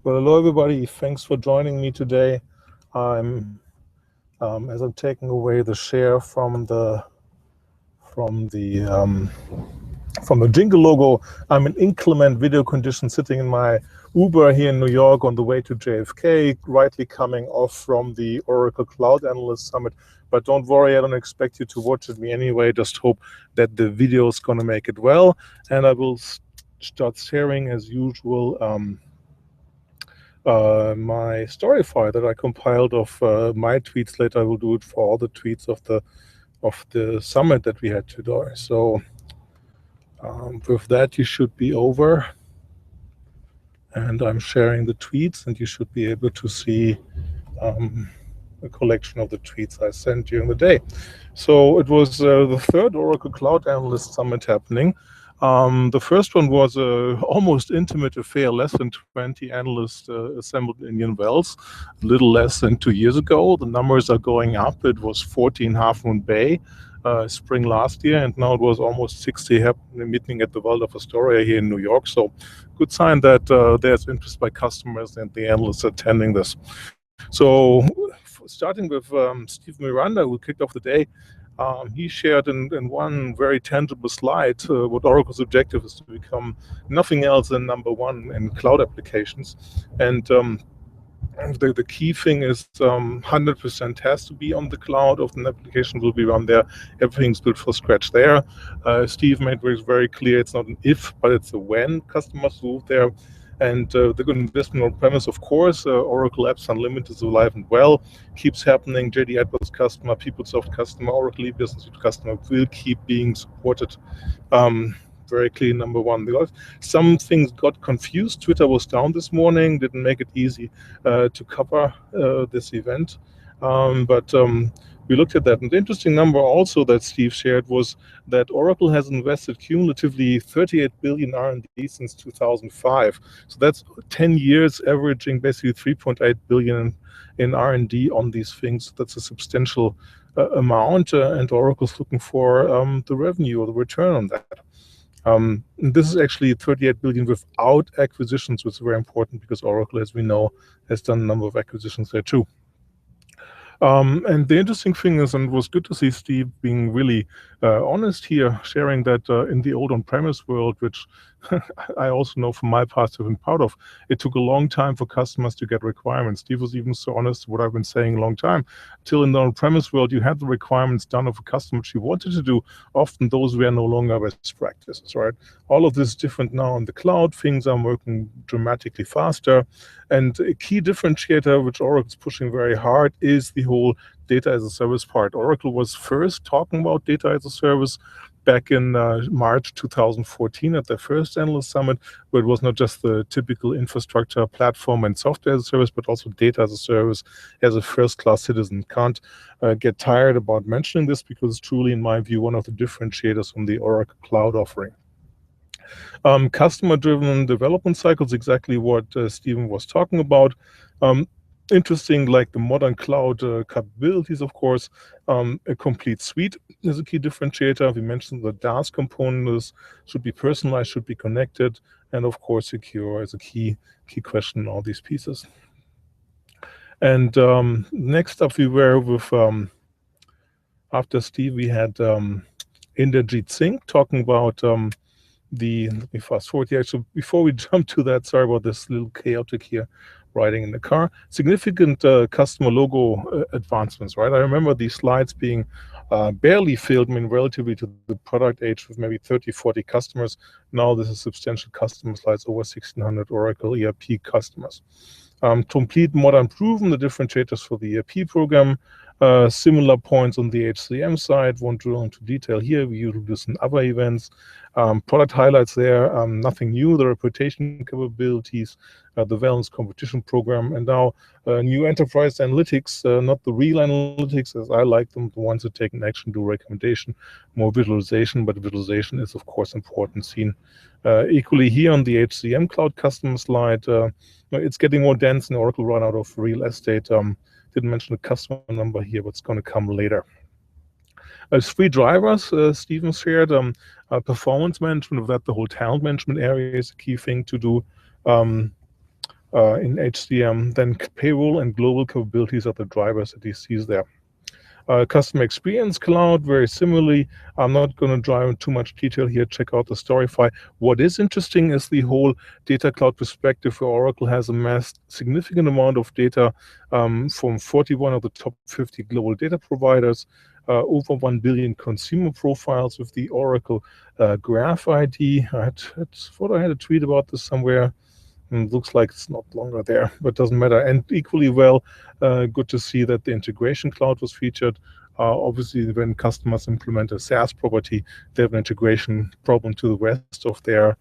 Well, hello everybody. Thanks for joining me today. I'm as I'm taking away the share from the jingle logo. I'm in inclement video conditions, sitting in my Uber here in New York on the way to JFK, rightly coming off from the Oracle Cloud Analyst Summit. But don't worry, I don't expect you to watch it me anyway. Just hope that the video is going to make it well, and I will start sharing as usual. My story file that I compiled of my tweets. Later I will do it for all the tweets of the summit that we had today. So with that, you should be over, and I'm sharing the tweets, and you should be able to see a collection of the tweets I sent during the day. So it was the third Oracle Cloud Analyst Summit happening. The first one was an almost intimate affair, less than 20 analysts assembled in Indian Wells, a little less than 2 years ago. The numbers are going up. It was 40 in Half Moon Bay, spring last year, and now it was almost 60 meeting at the Waldorf Astoria here in New York. So good sign that there's interest by customers and the analysts attending this. So starting with Steve Miranda, who kicked off the day, he shared in one very tangible slide what Oracle's objective is to become nothing else than number one in cloud applications. And the key thing is 100% has to be on the cloud. Of an application will be run there. Everything's built from scratch there. Steve made it very clear it's not an if, but it's a when customers move there. And the good investment on premise, of course, Oracle Apps Unlimited is alive and well, keeps happening. JD Edwards customer, PeopleSoft customer, Oracle eBusiness Suite customer will keep being supported. Very clear number one. Because some things got confused. Twitter was down this morning, didn't make it easy to cover this event. But we looked at that. And the interesting number also that Steve shared was that Oracle has invested cumulatively 38 billion R&D since 2005. So that's 10 years averaging basically 3.8 billion in R&D on these things. That's a substantial amount, and Oracle's looking for the revenue or the return on that. This is actually 38 billion without acquisitions, which is very important because Oracle, as we know, has done a number of acquisitions there too. And the interesting thing is, and it was good to see Steve being really honest here, sharing that in the old on-premise world, which I also know from my past have been part of, it took a long time for customers to get requirements. Steve was even so honest, what I've been saying a long time. Till in the on-premise world, you had the requirements done of a customer which you wanted to do. Often those were no longer best practices, right? All of this is different now in the cloud. Things are working dramatically faster. And a key differentiator, which Oracle is pushing very hard, is the whole data as a service part. Oracle was first talking about data as a service back in March 2014 at their first Analyst Summit, where it was not just the typical infrastructure, platform, and software as a service, but also data as a service as a first-class citizen. Can't get tired about mentioning this because it's truly, in my view, one of the differentiators from the Oracle Cloud offering. Customer-driven development cycles, exactly what Stephen was talking about. Interesting, like the modern cloud capabilities, of course. A complete suite is a key differentiator. We mentioned the DaaS components should be personalized, should be connected, and of course secure is a key question in all these pieces. And next up we were with, after Steve, we had Inderjeet Singh talking about let me fast forward here. So before we jump to that, sorry about this little chaotic here, riding in the car. Significant customer logo advancements, right? I remember these slides being barely filled, I mean, relatively to the product age with maybe 30, 40 customers. Now this is substantial customer slides, over 1,600 Oracle ERP customers. Complete modern proven, the differentiators for the ERP program. Similar points on the HCM side, won't drill into detail here. We usually do some other events. Product highlights there, nothing new. The reputation capabilities, the Wellness competition program, and now new enterprise analytics, not the real analytics as I like them, the ones that take an action, do recommendation, more visualization, but visualization is of course important, seen equally here on the HCM cloud customer slide. It's getting more dense in Oracle run out of real estate. Didn't mention the customer number here, but it's going to come later. As three drivers, Stephen shared, performance management, of that the whole talent management area is a key thing to do. in HCM. Then payroll and global capabilities are the drivers that he sees there. Customer Experience Cloud, very similarly. I'm not going to drive in too much detail here. Check out the Storify. What is interesting is the whole data cloud perspective, where Oracle has amassed significant amount of data from 41 of the top 50 global data providers, over 1 billion consumer profiles with the Oracle Graph ID. I thought I had a tweet about this somewhere. Looks like it's not longer there, but doesn't matter. And equally well, good to see that the integration cloud was featured. Obviously, when customers implement a SaaS property, they have an integration problem to the rest of their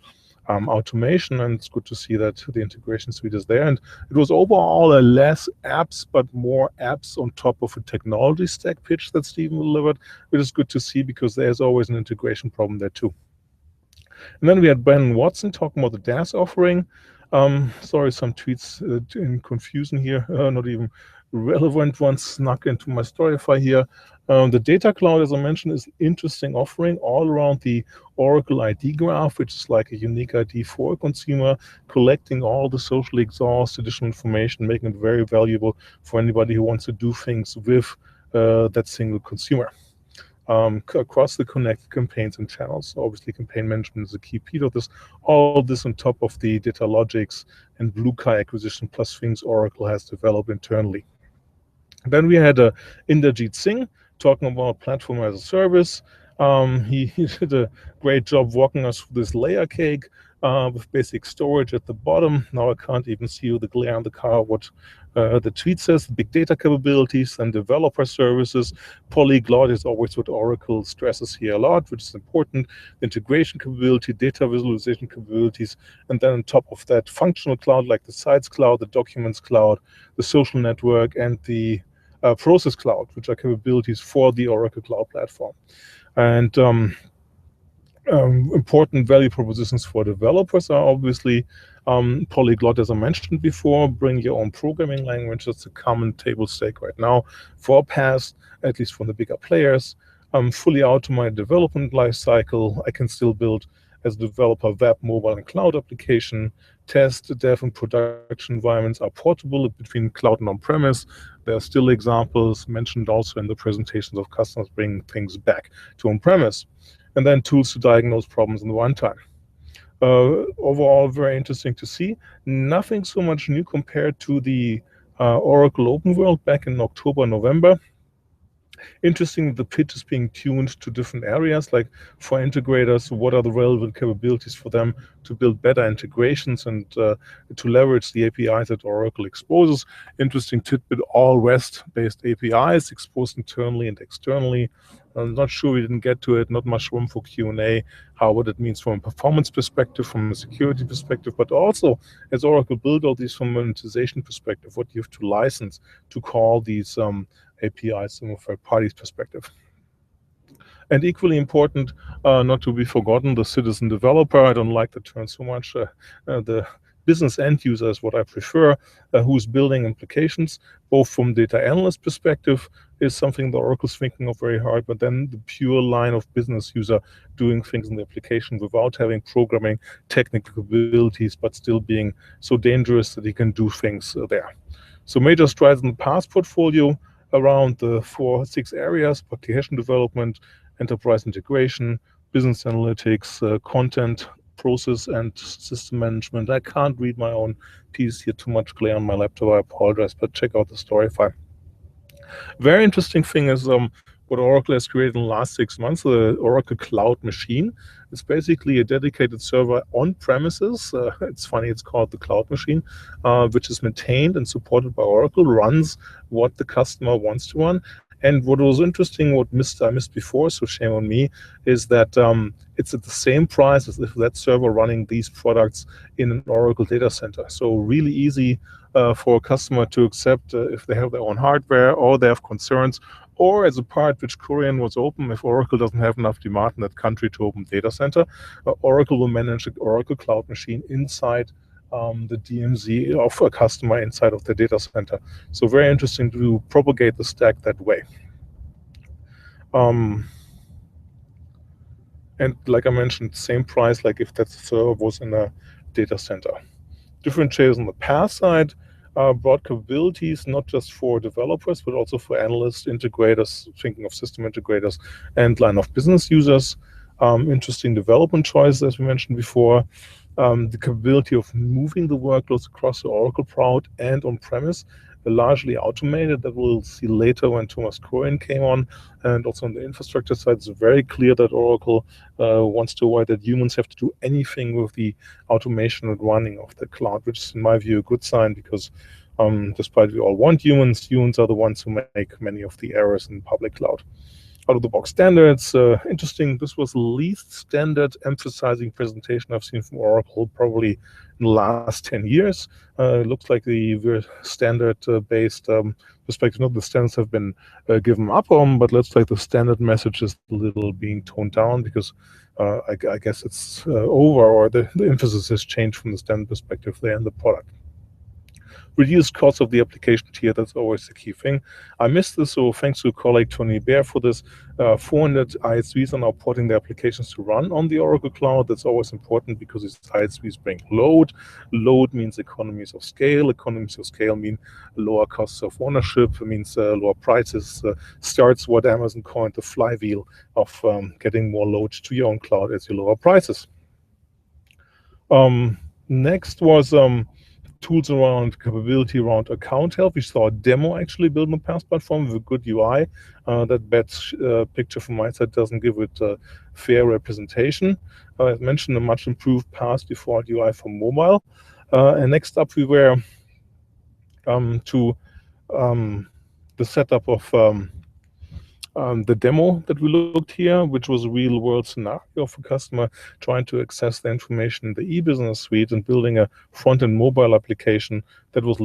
automation, and it's good to see that the integration suite is there. And it was overall a less apps, but more apps on top of a technology stack pitch that Stephen delivered, which is good to see because there's always an integration problem there too. And then we had Brandon Watson talking about the DaaS offering. Sorry, some tweets in confusion here, not even relevant ones snuck into my Storify here. The data cloud, as I mentioned, is an interesting offering all around the Oracle ID graph, which is like a unique ID for a consumer, collecting all the socially exhaust additional information, making it very valuable for anybody who wants to do things with that single consumer. Across the connected campaigns and channels. So obviously, campaign management is a key piece of this. All of this on top of the data logics and BlueKai acquisition, plus things Oracle has developed internally. Then we had Inderjeet Singh talking about platform as a service. He did a great job walking us through this layer cake with basic storage at the bottom. Now I can't even see with the glare on the car what the tweet says. Big data capabilities and developer services. Polyglot is always what Oracle stresses here a lot, which is important. Integration capability, data visualization capabilities, and then on top of that, functional cloud like the Sites Cloud, the Documents Cloud, the Social Network, and the Process Cloud, which are capabilities for the Oracle Cloud Platform. And important value propositions for developers are obviously Polyglot, as I mentioned before. Bring your own programming language. That's a common table stake right now for PaaS, at least from the bigger players. Fully automated development lifecycle. I can still build as a developer web, mobile, and cloud application. Test, dev, and production environments are portable between cloud and on-premise. There are still examples mentioned also in the presentations of customers bringing things back to on-premise. And then tools to diagnose problems in the runtime. Overall, very interesting to see. Nothing so much new compared to the Oracle Open World back in October, November. Interesting, the pitch is being tuned to different areas, like for integrators, what are the relevant capabilities for them to build better integrations and to leverage the APIs that Oracle exposes. Interesting tidbit, all REST-based APIs exposed internally and externally. I'm not sure we didn't get to it, not much room for Q&A, what it means from a performance perspective, from a security perspective, but also as Oracle build all these from a monetization perspective, what you have to license to call these APIs from a third party's perspective. And equally important, not to be forgotten, the citizen developer. I don't like the term so much. The business end user is what I prefer, who's building applications, both from data analyst perspective, is something that Oracle's thinking of very hard, but then the pure line of business user doing things in the application without having programming technical abilities, but still being so dangerous that he can do things there. So major strides in the past portfolio around the 6 areas: application development, enterprise integration, business analytics, content, process, and system management. I can't read my own piece here, too much glare on my laptop, I apologize, but check out the Storify. Very interesting thing is what Oracle has created in the last 6 months, the Oracle Cloud Machine. It's basically a dedicated server on premises. It's funny, it's called the Cloud Machine, which is maintained and supported by Oracle, runs what the customer wants to run. And what was interesting, what I missed before, so shame on me, is that it's at the same price as if that server running these products in an Oracle data center. So really easy for a customer to accept if they have their own hardware or they have concerns, or as a part which Korean was open, if Oracle doesn't have enough demand in that country to open data center, Oracle will manage the Oracle Cloud Machine inside the DMZ of a customer inside of the data center. So very interesting to propagate the stack that way. And like I mentioned, same price like if that server was in a data center. Differentiators on the PaaS side, broad capabilities, not just for developers, but also for analysts, integrators, thinking of system integrators, and line of business users. Interesting development choices, as we mentioned before. The capability of moving the workloads across the Oracle Cloud and on-premise, largely automated, that we'll see later when Thomas Cohen came on. And also on the infrastructure side, it's very clear that Oracle wants to avoid that humans have to do anything with the automation and running of the cloud, which is, in my view, a good sign, because despite we all want humans, humans are the ones who make many of the errors in public cloud. Out-of-the-box standards, interesting. This was the least standard emphasizing presentation I've seen from Oracle probably in the last 10 years. It looks like the standard-based perspective, not the standards have been given up on, but looks like the standard message is a little being toned down, because I guess it's over, or the emphasis has changed from the standard perspective there in the product. Reduced cost of the application tier, that's always the key thing. I missed this, so thanks to colleague Tony Baer for this. 400 ISVs are now porting their applications to run on the Oracle Cloud. That's always important, because these ISVs bring load. Load means economies of scale. Economies of scale mean lower costs of ownership. It means lower prices. Starts what Amazon coined the flywheel of getting more load to your own cloud as you lower prices. Next was tools around capability around account health. We saw a demo actually built on the PaaS platform with a good UI. That bad picture from my side doesn't give it a fair representation. I mentioned a much improved PaaS default UI for mobile. And next up, we were to the setup of the demo that we looked here, which was a real world scenario of a customer trying to access the information in the e-business suite and building a front-end mobile application that was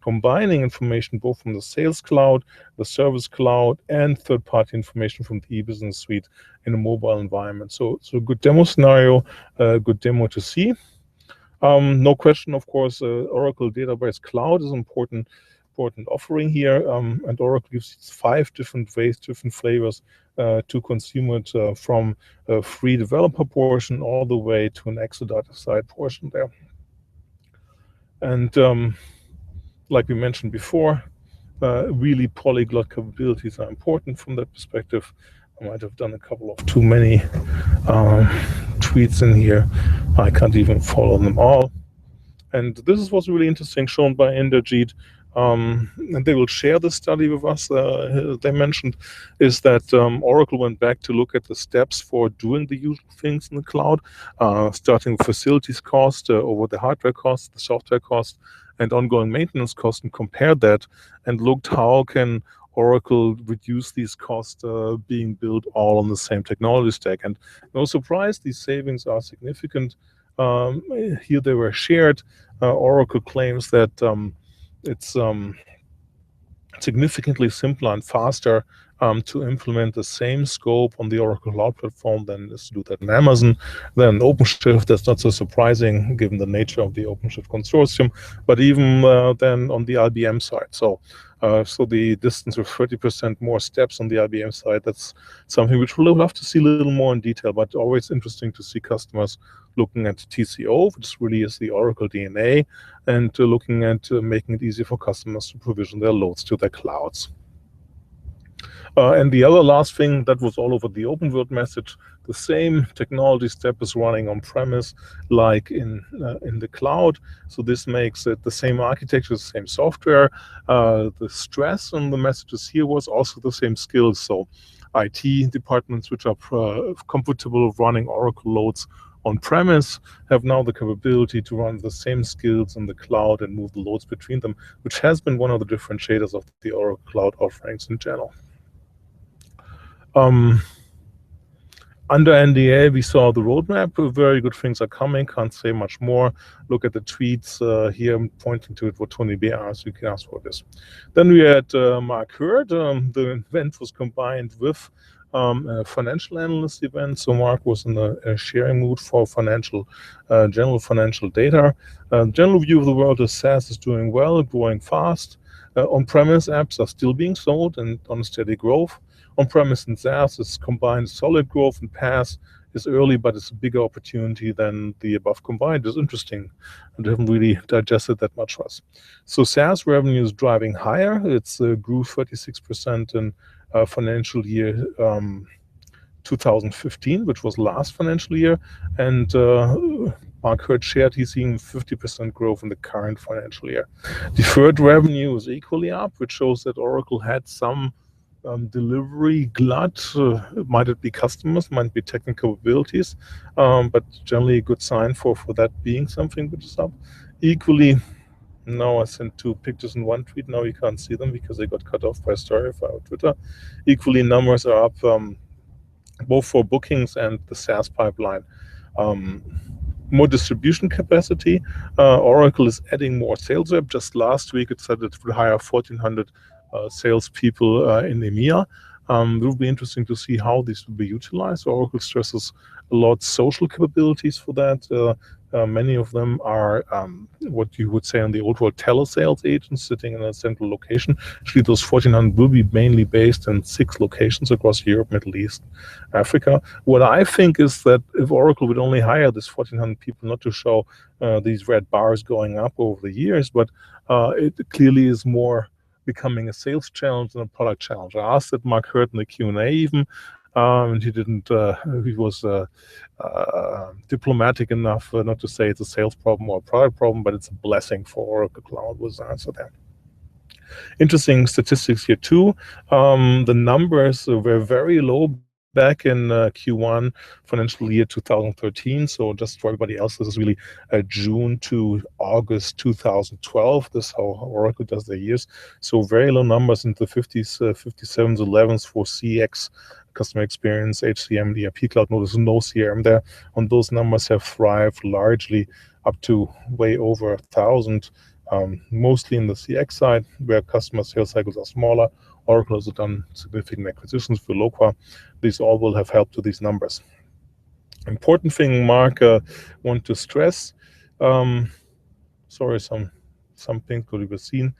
combining information both from the sales cloud, the service cloud, and third-party information from the e-business suite in a mobile environment. So a good demo scenario, a good demo to see. No question, of course, Oracle Database Cloud is important offering here, and Oracle gives 5 different ways, different flavors to consume it, from a free developer portion all the way to an Exadata side portion there. And like we mentioned before, really polyglot capabilities are important from that perspective. I might have done a couple of too many tweets in here. I can't even follow them all. And this is what's really interesting, shown by Inderjeet. And they will share the study with us. They mentioned is that Oracle went back to look at the steps for doing the usual things in the cloud, starting with facilities cost over the hardware cost, the software cost, and ongoing maintenance cost, and compared that and looked how can Oracle reduce these costs being built all on the same technology stack. And no surprise, these savings are significant. Here they were shared. Oracle claims that it's significantly simpler and faster to implement the same scope on the Oracle Cloud Platform than is to do that in Amazon. Then OpenShift, that's not so surprising given the nature of the OpenShift consortium, but even then on the IBM side. So the distance of 30% more steps on the IBM side, that's something which we'll love to see a little more in detail, but always interesting to see customers looking at TCO, which really is the Oracle DNA, and looking at making it easy for customers to provision their loads to their clouds. And the other last thing that was all over the open world message, the same technology step is running on premise like in the cloud. So this makes it the same architecture, the same software. The stress on the messages here was also the same skills. So IT departments which are comfortable running Oracle loads on premise have now the capability to run the same skills in the cloud and move the loads between them, which has been one of the differentiators of the Oracle Cloud offerings in general. Under NDA, we saw the roadmap. Very good things are coming. Can't say much more. Look at the tweets here. I'm pointing to it what Tony Baer asked. You can ask for this. Then we had Mark Hurd. The event was combined with a financial analyst event. So Mark was in a sharing mood for general financial data. General view of the world is SaaS is doing well, growing fast. On-premise apps are still being sold and on steady growth. On-premise and SaaS is combined solid growth, and PaaS is early, but it's a bigger opportunity than the above combined. It's interesting, and haven't really digested that much for us. So SaaS revenue is driving higher. It's grew 36% in financial year 2015, which was last financial year, and Mark Hurd shared he's seeing 50% growth in the current financial year. Deferred revenue is equally up, which shows that Oracle had some delivery glut. Might it be customers, might be technical abilities, but generally a good sign for that being something which is up. Equally, now I sent 2 pictures in one tweet. Now you can't see them because they got cut off by Storyfy or Twitter. Equally, numbers are up both for bookings and the SaaS pipeline. More distribution capacity. Oracle is adding more sales rep. Just last week it said it would hire 1,400 salespeople in EMEA. It will be interesting to see how this will be utilized. Oracle stresses a lot social capabilities for that. Many of them are what you would say in the old world telesales agents sitting in a central location. Actually, those 1,400 will be mainly based in 6 locations across Europe, Middle East, Africa. What I think is that if Oracle would only hire this 1,400 people, not to show these red bars going up over the years, but it clearly is more becoming a sales challenge than a product challenge. I asked that Mark Hurd in the Q&A even, and he didn't. He was diplomatic enough not to say it's a sales problem or a product problem, but it's a blessing for Oracle Cloud. Was the answer there? Interesting statistics here too. The numbers were very low back in Q1 financial year 2013. So just for everybody else, this is really June to August 2012. This is how Oracle does their years. So very low numbers in the 50s, 57s, 11s for CX, customer experience, HCM, the ERP cloud. No, there's no CRM there. And those numbers have thrived largely up to way over 1,000. Mostly in the CX side, where customer sales cycles are smaller. Oracle has done significant acquisitions for Loqua. These all will have helped to these numbers. Important thing, Mark, want to stress. Sorry, some things could be seen.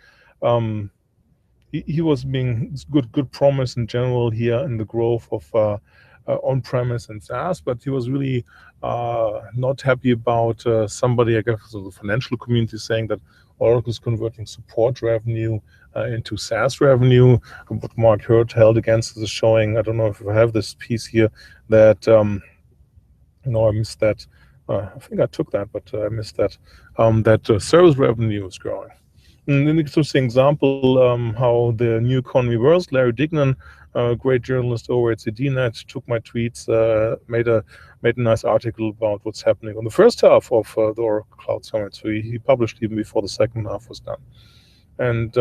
He was being good promise in general here in the growth of on-premise and SaaS, but he was really not happy about somebody, I guess, of the financial community saying that Oracle is converting support revenue into SaaS revenue. What Mark Hurd held against is showing, I don't know if I have this piece here, that, I missed that. I think I took that, but I missed that, that service revenue is growing. And an interesting example how the new economy works. Larry Dignan, a great journalist over at CDNet, took my tweets, made a nice article about what's happening on the first half of the Oracle Cloud Summit. So he published even before the second half was done. And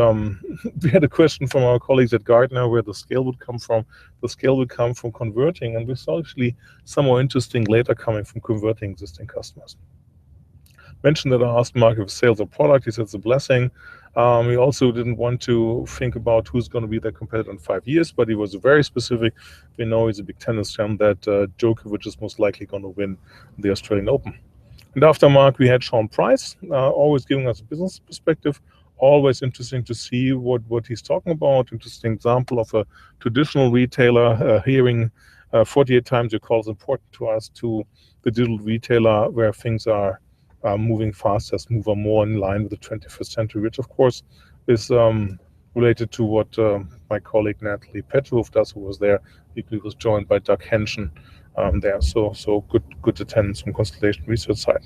we had a question from our colleagues at Gartner where the scale would come from. The scale would come from converting, and we saw actually some more interesting later coming from converting existing customers. Mentioned that I asked Mark if sales or product. He said it's a blessing. He also didn't want to think about who's going to be their competitor in 5 years, but he was very specific. We know he's a big tennis fan that Djokovic is most likely going to win the Australian Open. And after Mark, we had Sean Price, always giving us a business perspective. Always interesting to see what he's talking about. Interesting example of a traditional retailer hearing 48 times your call is important to us, to the digital retailer where things are moving fast, as move more in line with the 21st century, which of course is related to what my colleague Natalie Petrov does, who was there. He was joined by Doug Henshin there. So good attendance from Constellation Research side.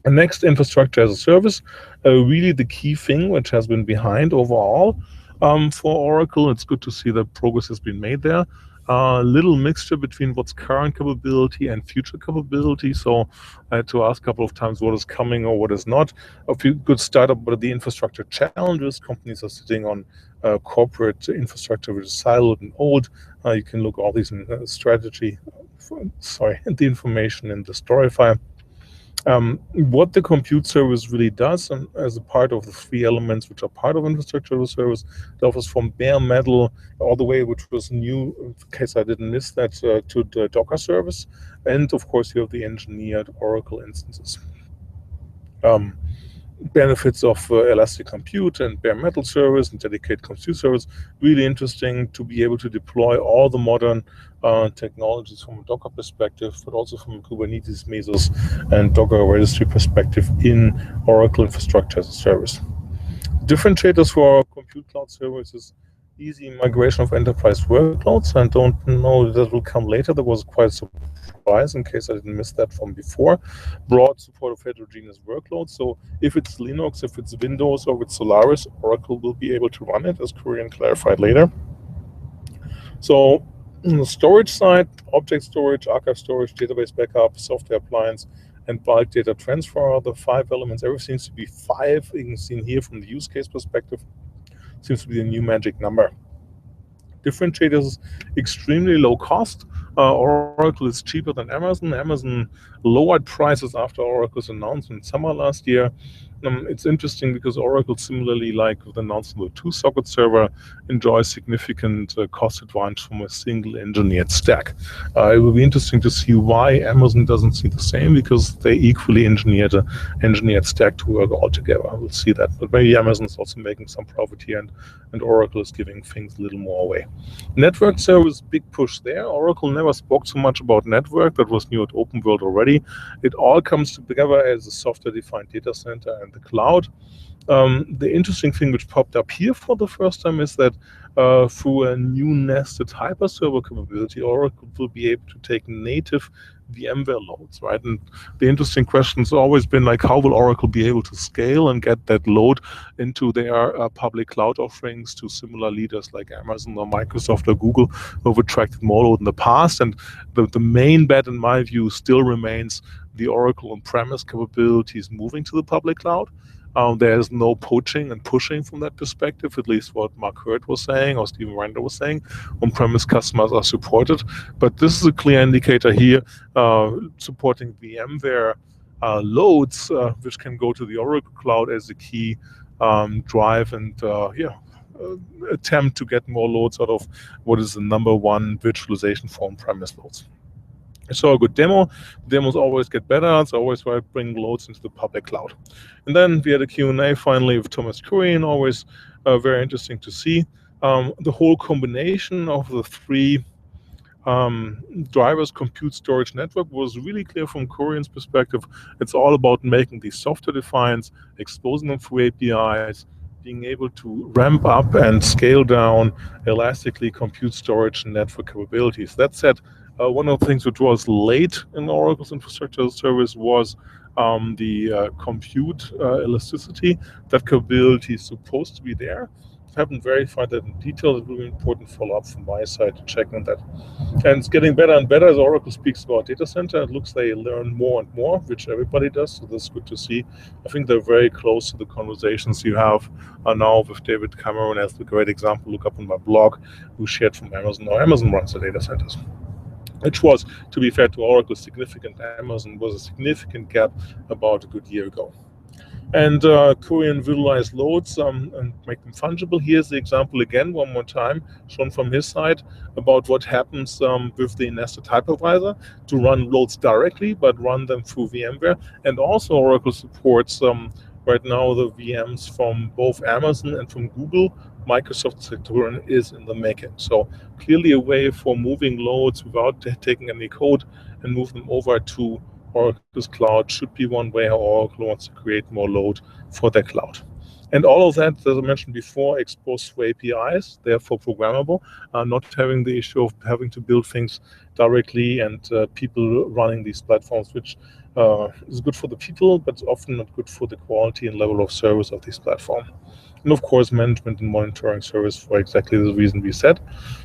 And next, infrastructure as a service, really the key thing which has been behind overall for Oracle. It's good to see that progress has been made there. Little mixture between what's current capability and future capability. So I had to ask a couple of times what is coming or what is not. A few good startup, but the infrastructure challenges. Companies are sitting on corporate infrastructure which is siloed and old. You can look all these in strategy. The information in the Storyfy. What the compute service really does, and as a part of the 3 elements which are part of infrastructure as a service, it offers from bare metal all the way, which was new, in case I didn't miss that, to the Docker service. And of course, you have the engineered Oracle instances. Benefits of elastic compute and bare metal service and dedicated compute service. Really interesting to be able to deploy all the modern technologies from a Docker perspective, but also from a Kubernetes, Mesos, and Docker registry perspective in Oracle Infrastructure as a Service. Differentiators for compute cloud services: easy migration of enterprise workloads. I don't know if that will come later. That was quite a surprise in case I didn't miss that from before. Broad support of heterogeneous workloads. So if it's Linux, if it's Windows, or with Solaris, Oracle will be able to run it, as Korean clarified later. So on the storage side, object storage, archive storage, database backup, software appliance, and bulk data transfer are the 5 elements. Everything seems to be 5. You can see here from the use case perspective, seems to be a new magic number. Differentiators: extremely low cost. Oracle is cheaper than Amazon. Amazon lowered prices after Oracle's announcement summer last year. It's interesting because Oracle, similarly like with the announcement of the 2-socket server, enjoys significant cost advantage from a single engineered stack. It will be interesting to see why Amazon doesn't see the same, because they equally engineered an engineered stack to work all together. We'll see that. But maybe Amazon is also making some profit here, and Oracle is giving things a little more away. Network service, big push there. Oracle never spoke so much about network. That was new at Open World already. It all comes together as a software-defined data center and the cloud. The interesting thing which popped up here for the first time is that through a new nested hyperserver capability, Oracle will be able to take native VMware loads, right? And the interesting question has always been like, how will Oracle be able to scale and get that load into their public cloud offerings to similar leaders like Amazon or Microsoft or Google, who have attracted more load in the past? And the main bet, in my view, still remains the Oracle on-premise capabilities moving to the public cloud. There's no poaching and pushing from that perspective, at least what Mark Hurd was saying or Stephen Render was saying. On-premise customers are supported, but this is a clear indicator here, supporting VMware loads, which can go to the Oracle Cloud as a key drive and attempt to get more loads out of what is the number one virtualization for on-premise loads. I saw a good demo. Demos always get better. It's always why I bring loads into the public cloud. And then we had a Q&A finally with Thomas Kurian, always very interesting to see. The whole combination of the 3 drivers, compute, storage, network, was really clear from Kurian's perspective. It's all about making these software defines, exposing them through APIs, being able to ramp up and scale down elastically compute, storage, and network capabilities. That said, one of the things which was late in Oracle's infrastructure as a service was the compute elasticity. That capability is supposed to be there. I haven't verified that in detail. It will be important follow-up from my side to check on that. And it's getting better and better as Oracle speaks about data center. It looks they learn more and more, which everybody does, so that's good to see. I think they're very close to the conversations you have now with David Cameron as the great example. Look up on my blog, who shared from Amazon. Now Amazon runs the data centers, which was, to be fair to Oracle, significant. Amazon was a significant gap about a good year ago. And Korean visualize loads and make them fungible. Here's the example again, one more time, shown from his side, about what happens with the nested hypervisor to run loads directly, but run them through VMware. And also Oracle supports right now the VMs from both Amazon and from Google. Microsoft Saturn is in the making. So clearly a way for moving loads without taking any code and move them over to Oracle's cloud should be one way how Oracle wants to create more load for their cloud. And all of that, as I mentioned before, exposed through APIs, therefore programmable, not having the issue of having to build things directly and people running these platforms, which is good for the people, but often not good for the quality and level of service of this platform. And of course, management and monitoring service for exactly the reason we said.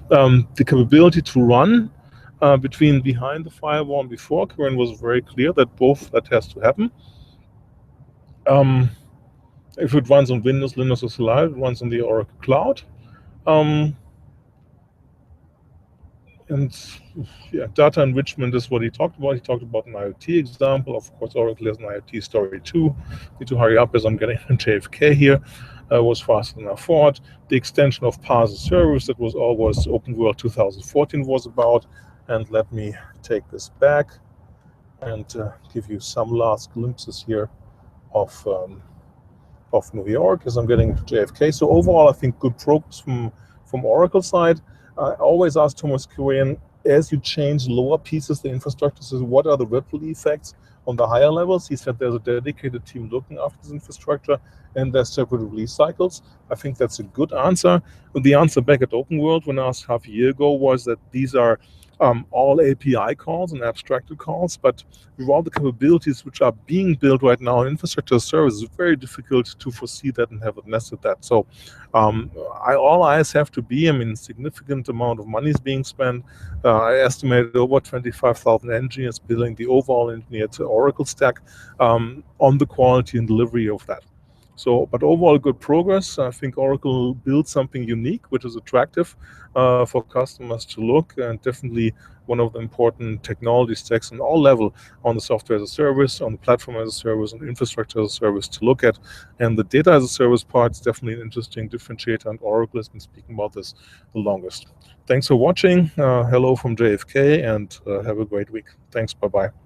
The capability to run behind the firewall and before, Karen was very clear that both that has to happen. If it runs on Windows, Linux, or Solaris, it runs on the Oracle Cloud. And yeah, data enrichment is what he talked about. He talked about an IoT example. Of course, Oracle has an IoT story too. Need to hurry up as I'm getting on JFK here. Was faster than I thought. The extension of PaaS as service, that was always Open World 2014 was about. And let me take this back and give you some last glimpses here of New York as I'm getting to JFK. So overall, I think good progress from Oracle side. I always ask Thomas Kurian, as you change lower pieces, the infrastructure, so what are the ripple effects on the higher levels? He said there's a dedicated team looking after this infrastructure, and there's separate release cycles. I think that's a good answer. The answer back at Open World when I asked half a year ago was that these are all API calls and abstracted calls, but with all the capabilities which are being built right now in infrastructure as a service, it's very difficult to foresee that and have it nested that. So all eyes have to be, significant amount of money is being spent. I estimated over 25,000 engineers building the overall engineered Oracle stack on the quality and delivery of that. So, but overall good progress. I think Oracle built something unique, which is attractive for customers to look, and definitely one of the important technology stacks on all level, on the software as a service, on the platform as a service, on infrastructure as a service to look at. And the data as a service part is definitely an interesting differentiator, and Oracle has been speaking about this the longest. Thanks for watching. Hello from JFK, and have a great week. Thanks. Bye-bye.